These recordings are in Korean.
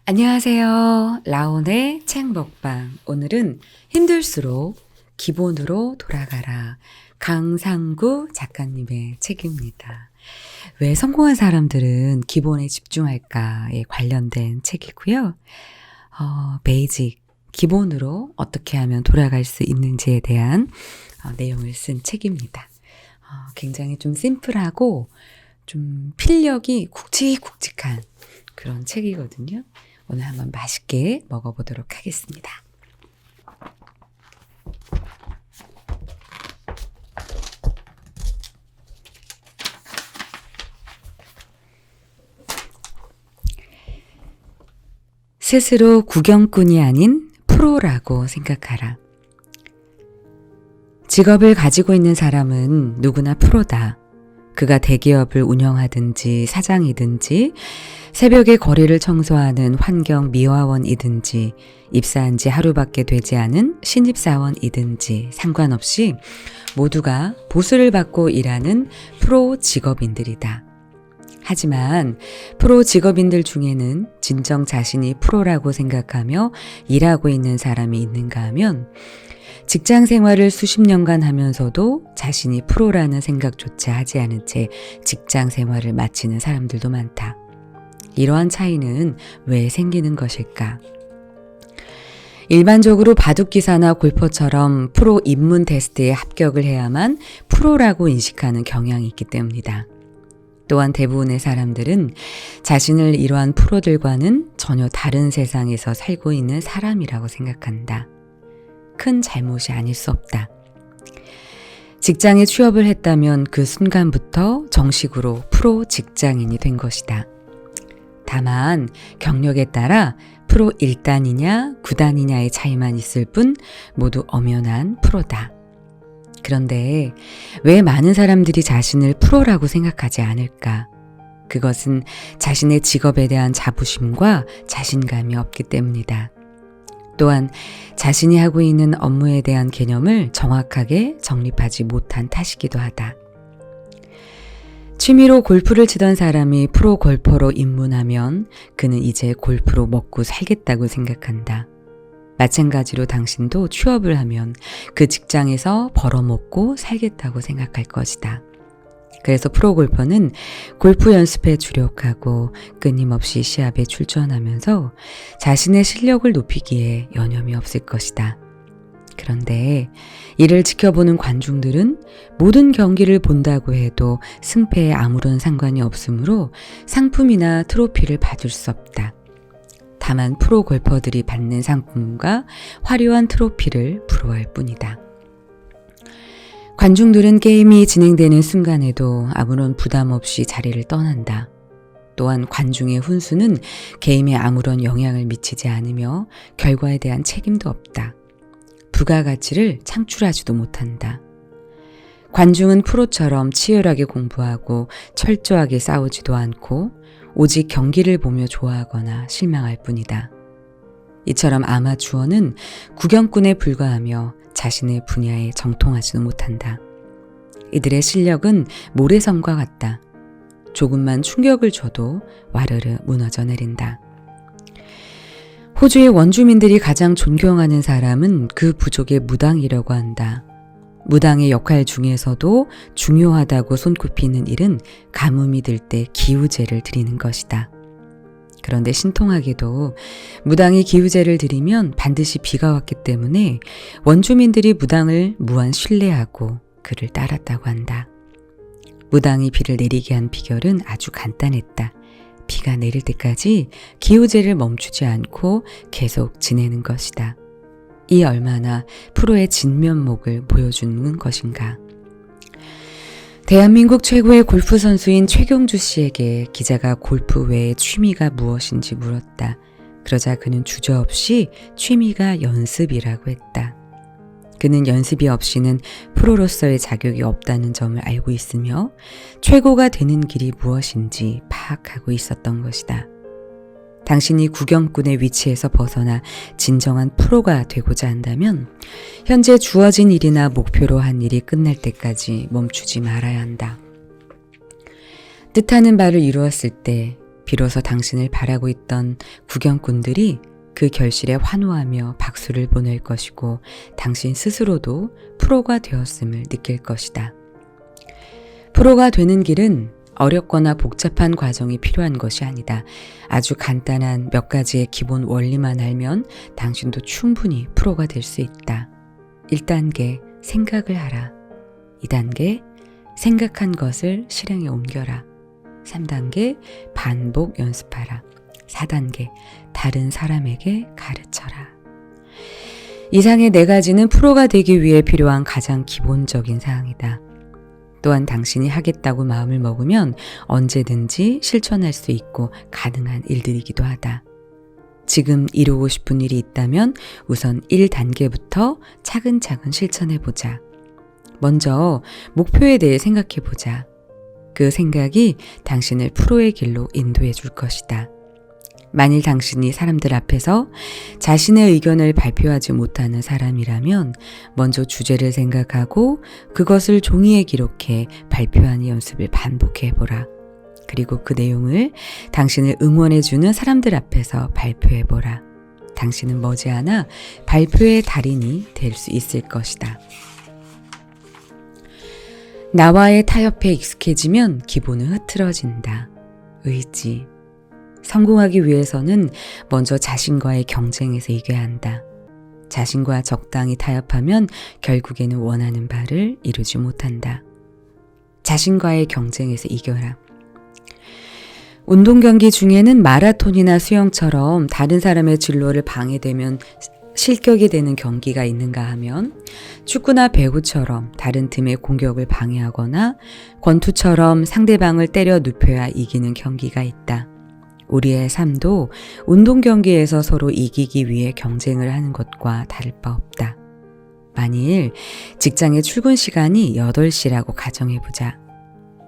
안녕하세요. 라온의 책 먹방. 오늘은 힘들수록 기본으로 돌아가라. 강상구 작가님의 책입니다. 왜 성공한 사람들은 기본에 집중할까에 관련된 책이고요. 베이직, 기본으로 어떻게 하면 돌아갈 수 있는지에 대한 내용을 쓴 책입니다. 굉장히 좀 심플하고 좀 필력이 굵직굵직한 그런 책이거든요. 오늘 한번 맛있게 먹어보도록 하겠습니다. 스스로 구경꾼이 아닌 프로라고 생각하라. 직업을 가지고 있는 사람은 누구나 프로다. 그가 대기업을 운영하든지 사장이든지 새벽에 거리를 청소하는 환경 미화원이든지 입사한 지 하루밖에 되지 않은 신입사원이든지 상관없이 모두가 보수를 받고 일하는 프로 직업인들이다. 하지만 프로 직업인들 중에는 진정 자신이 프로라고 생각하며 일하고 있는 사람이 있는가 하면 직장 생활을 수십 년간 하면서도 자신이 프로라는 생각조차 하지 않은 채 직장 생활을 마치는 사람들도 많다. 이러한 차이는 왜 생기는 것일까? 일반적으로 바둑기사나 골퍼처럼 프로 입문 테스트에 합격을 해야만 프로라고 인식하는 경향이 있기 때문이다. 또한 대부분의 사람들은 자신을 이러한 프로들과는 전혀 다른 세상에서 살고 있는 사람이라고 생각한다. 큰 잘못이 아닐 수 없다. 직장에 취업을 했다면 그 순간부터 정식으로 프로 직장인이 된 것이다. 다만 경력에 따라 프로 1단이냐 9단이냐의 차이만 있을 뿐 모두 엄연한 프로다. 그런데 왜 많은 사람들이 자신을 프로라고 생각하지 않을까? 그것은 자신의 직업에 대한 자부심과 자신감이 없기 때문이다. 또한 자신이 하고 있는 업무에 대한 개념을 정확하게 정립하지 못한 탓이기도 하다. 취미로 골프를 치던 사람이 프로 골퍼로 입문하면 그는 이제 골프로 먹고 살겠다고 생각한다. 마찬가지로 당신도 취업을 하면 그 직장에서 벌어먹고 살겠다고 생각할 것이다. 그래서 프로 골퍼는 골프 연습에 주력하고 끊임없이 시합에 출전하면서 자신의 실력을 높이기에 여념이 없을 것이다. 그런데 이를 지켜보는 관중들은 모든 경기를 본다고 해도 승패에 아무런 상관이 없으므로 상품이나 트로피를 받을 수 없다. 다만 프로 골퍼들이 받는 상품과 화려한 트로피를 부러워할 뿐이다. 관중들은 게임이 진행되는 순간에도 아무런 부담 없이 자리를 떠난다. 또한 관중의 훈수는 게임에 아무런 영향을 미치지 않으며 결과에 대한 책임도 없다. 부가가치를 창출하지도 못한다. 관중은 프로처럼 치열하게 공부하고 철저하게 싸우지도 않고 오직 경기를 보며 좋아하거나 실망할 뿐이다. 이처럼 아마추어는 구경꾼에 불과하며 자신의 분야에 정통하지도 못한다. 이들의 실력은 모래성과 같다. 조금만 충격을 줘도 와르르 무너져 내린다. 호주의 원주민들이 가장 존경하는 사람은 그 부족의 무당이라고 한다. 무당의 역할 중에서도 중요하다고 손꼽히는 일은 가뭄이 들 때 기우제를 드리는 것이다. 그런데 신통하게도 무당이 기우제를 드리면 반드시 비가 왔기 때문에 원주민들이 무당을 무한 신뢰하고 그를 따랐다고 한다. 무당이 비를 내리게 한 비결은 아주 간단했다. 비가 내릴 때까지 기우제를 멈추지 않고 계속 지내는 것이다. 이 얼마나 프로의 진면목을 보여주는 것인가. 대한민국 최고의 골프 선수인 최경주 씨에게 기자가 골프 외에 취미가 무엇인지 물었다. 그러자 그는 주저없이 취미가 연습이라고 했다. 그는 연습이 없이는 프로로서의 자격이 없다는 점을 알고 있으며 최고가 되는 길이 무엇인지 파악하고 있었던 것이다. 당신이 구경꾼의 위치에서 벗어나 진정한 프로가 되고자 한다면 현재 주어진 일이나 목표로 한 일이 끝날 때까지 멈추지 말아야 한다. 뜻하는 바를 이루었을 때 비로소 당신을 바라고 있던 구경꾼들이 그 결실에 환호하며 박수를 보낼 것이고 당신 스스로도 프로가 되었음을 느낄 것이다. 프로가 되는 길은 어렵거나 복잡한 과정이 필요한 것이 아니다. 아주 간단한 몇 가지의 기본 원리만 알면 당신도 충분히 프로가 될 수 있다. 1단계 생각을 하라. 2단계 생각한 것을 실행에 옮겨라. 3단계 반복 연습하라. 4단계 다른 사람에게 가르쳐라. 이상의 4가지는 프로가 되기 위해 필요한 가장 기본적인 사항이다. 또한 당신이 하겠다고 마음을 먹으면 언제든지 실천할 수 있고 가능한 일들이기도 하다. 지금 이루고 싶은 일이 있다면 우선 1단계부터 차근차근 실천해보자. 먼저 목표에 대해 생각해보자. 그 생각이 당신을 프로의 길로 인도해 줄 것이다. 만일 당신이 사람들 앞에서 자신의 의견을 발표하지 못하는 사람이라면 먼저 주제를 생각하고 그것을 종이에 기록해 발표하는 연습을 반복해보라. 그리고 그 내용을 당신을 응원해주는 사람들 앞에서 발표해보라. 당신은 머지않아 발표의 달인이 될 수 있을 것이다. 나와의 타협에 익숙해지면 기본은 흐트러진다. 의지. 성공하기 위해서는 먼저 자신과의 경쟁에서 이겨야 한다. 자신과 적당히 타협하면 결국에는 원하는 바를 이루지 못한다. 자신과의 경쟁에서 이겨라. 운동 경기 중에는 마라톤이나 수영처럼 다른 사람의 진로를 방해되면 실격이 되는 경기가 있는가 하면 축구나 배구처럼 다른 팀의 공격을 방해하거나 권투처럼 상대방을 때려 눕혀야 이기는 경기가 있다. 우리의 삶도 운동 경기에서 서로 이기기 위해 경쟁을 하는 것과 다를 바 없다. 만일 직장의 출근 시간이 8시라고 가정해보자.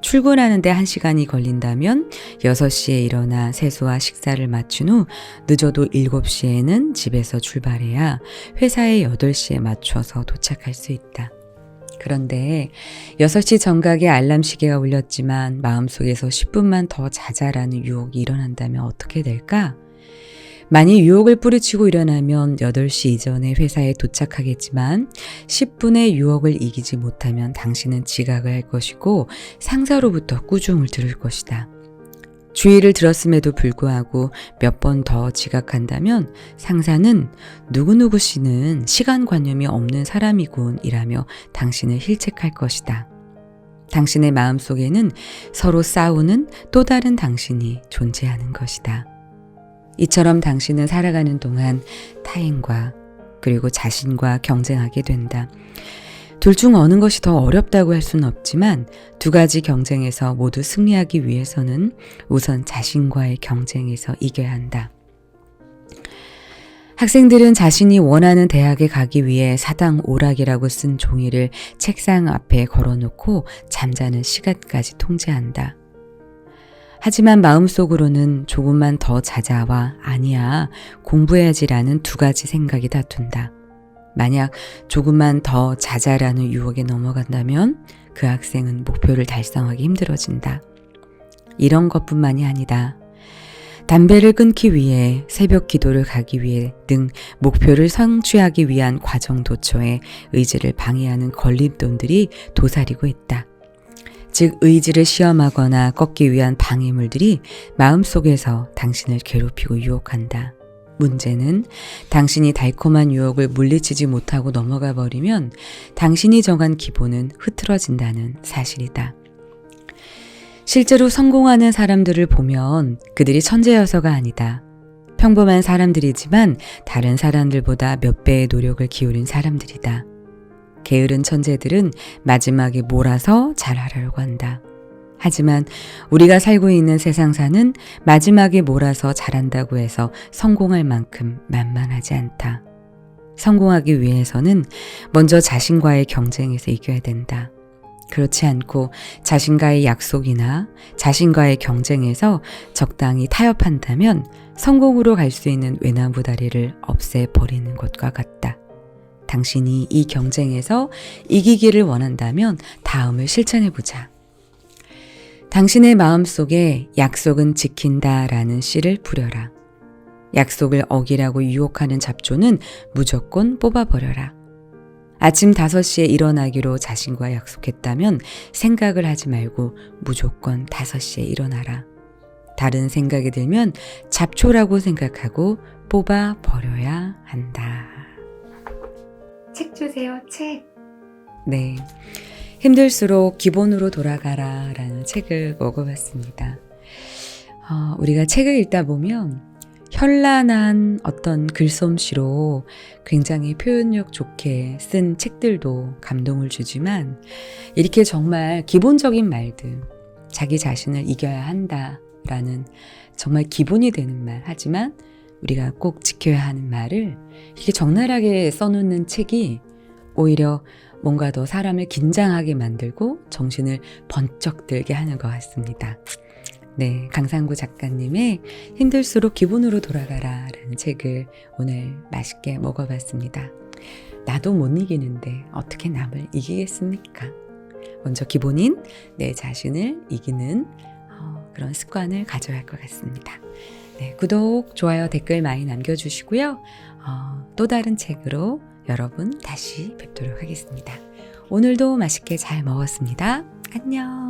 출근하는데 1시간이 걸린다면 6시에 일어나 세수와 식사를 마친 후 늦어도 7시에는 집에서 출발해야 회사에 8시에 맞춰서 도착할 수 있다. 그런데 6시 정각에 알람 시계가 울렸지만 마음속에서 10분만 더 자자라는 유혹이 일어난다면 어떻게 될까? 만일 유혹을 뿌리치고 일어나면 8시 이전에 회사에 도착하겠지만 10분의 유혹을 이기지 못하면 당신은 지각을 할 것이고 상사로부터 꾸중을 들을 것이다. 주의를 들었음에도 불구하고 몇 번 더 지각한다면 상사는 누구누구 씨는 시간관념이 없는 사람이군 이라며 당신을 힐책할 것이다. 당신의 마음속에는 서로 싸우는 또 다른 당신이 존재하는 것이다. 이처럼 당신은 살아가는 동안 타인과 그리고 자신과 경쟁하게 된다. 둘 중 어느 것이 더 어렵다고 할 수는 없지만 2가지 경쟁에서 모두 승리하기 위해서는 우선 자신과의 경쟁에서 이겨야 한다. 학생들은 자신이 원하는 대학에 가기 위해 사당 오락이라고 쓴 종이를 책상 앞에 걸어놓고 잠자는 시간까지 통제한다. 하지만 마음속으로는 조금만 더 자자와 아니야 공부해야지라는 2가지 생각이 다툰다. 만약 조금만 더 자자라는 유혹에 넘어간다면 그 학생은 목표를 달성하기 힘들어진다. 이런 것뿐만이 아니다. 담배를 끊기 위해 새벽 기도를 가기 위해 등 목표를 성취하기 위한 과정 도처에 의지를 방해하는 걸림돌들이 도사리고 있다. 즉 의지를 시험하거나 꺾기 위한 방해물들이 마음속에서 당신을 괴롭히고 유혹한다. 문제는 당신이 달콤한 유혹을 물리치지 못하고 넘어가 버리면 당신이 정한 기본은 흐트러진다는 사실이다. 실제로 성공하는 사람들을 보면 그들이 천재여서가 아니다. 평범한 사람들이지만 다른 사람들보다 몇 배의 노력을 기울인 사람들이다. 게으른 천재들은 마지막에 몰아서 잘하려고 한다. 하지만 우리가 살고 있는 세상사는 마지막에 몰아서 잘한다고 해서 성공할 만큼 만만하지 않다. 성공하기 위해서는 먼저 자신과의 경쟁에서 이겨야 된다. 그렇지 않고 자신과의 약속이나 자신과의 경쟁에서 적당히 타협한다면 성공으로 갈 수 있는 외나무 다리를 없애버리는 것과 같다. 당신이 이 경쟁에서 이기기를 원한다면 다음을 실천해보자. 당신의 마음속에 약속은 지킨다라는 씨를 뿌려라. 약속을 어기라고 유혹하는 잡초는 무조건 뽑아버려라. 아침 5시에 일어나기로 자신과 약속했다면 생각을 하지 말고 무조건 5시에 일어나라. 다른 생각이 들면 잡초라고 생각하고 뽑아버려야 한다. 책 주세요, 책. 네. 힘들수록 기본으로 돌아가라 라는 책을 먹어봤습니다. 우리가 책을 읽다 보면 현란한 어떤 글솜씨로 굉장히 표현력 좋게 쓴 책들도 감동을 주지만 이렇게 정말 기본적인 말들, 자기 자신을 이겨야 한다라는 정말 기본이 되는 말, 하지만 우리가 꼭 지켜야 하는 말을 이렇게 적나라하게 써놓는 책이 오히려 뭔가 더 사람을 긴장하게 만들고 정신을 번쩍 들게 하는 것 같습니다. 네, 강상구 작가님의 힘들수록 기본으로 돌아가라 라는 책을 오늘 맛있게 먹어봤습니다. 나도 못 이기는데 어떻게 남을 이기겠습니까? 먼저 기본인 내 자신을 이기는 그런 습관을 가져야 할 것 같습니다. 네, 구독, 좋아요, 댓글 많이 남겨주시고요. 또 다른 책으로 여러분 다시 뵙도록 하겠습니다. 오늘도 맛있게 잘 먹었습니다. 안녕.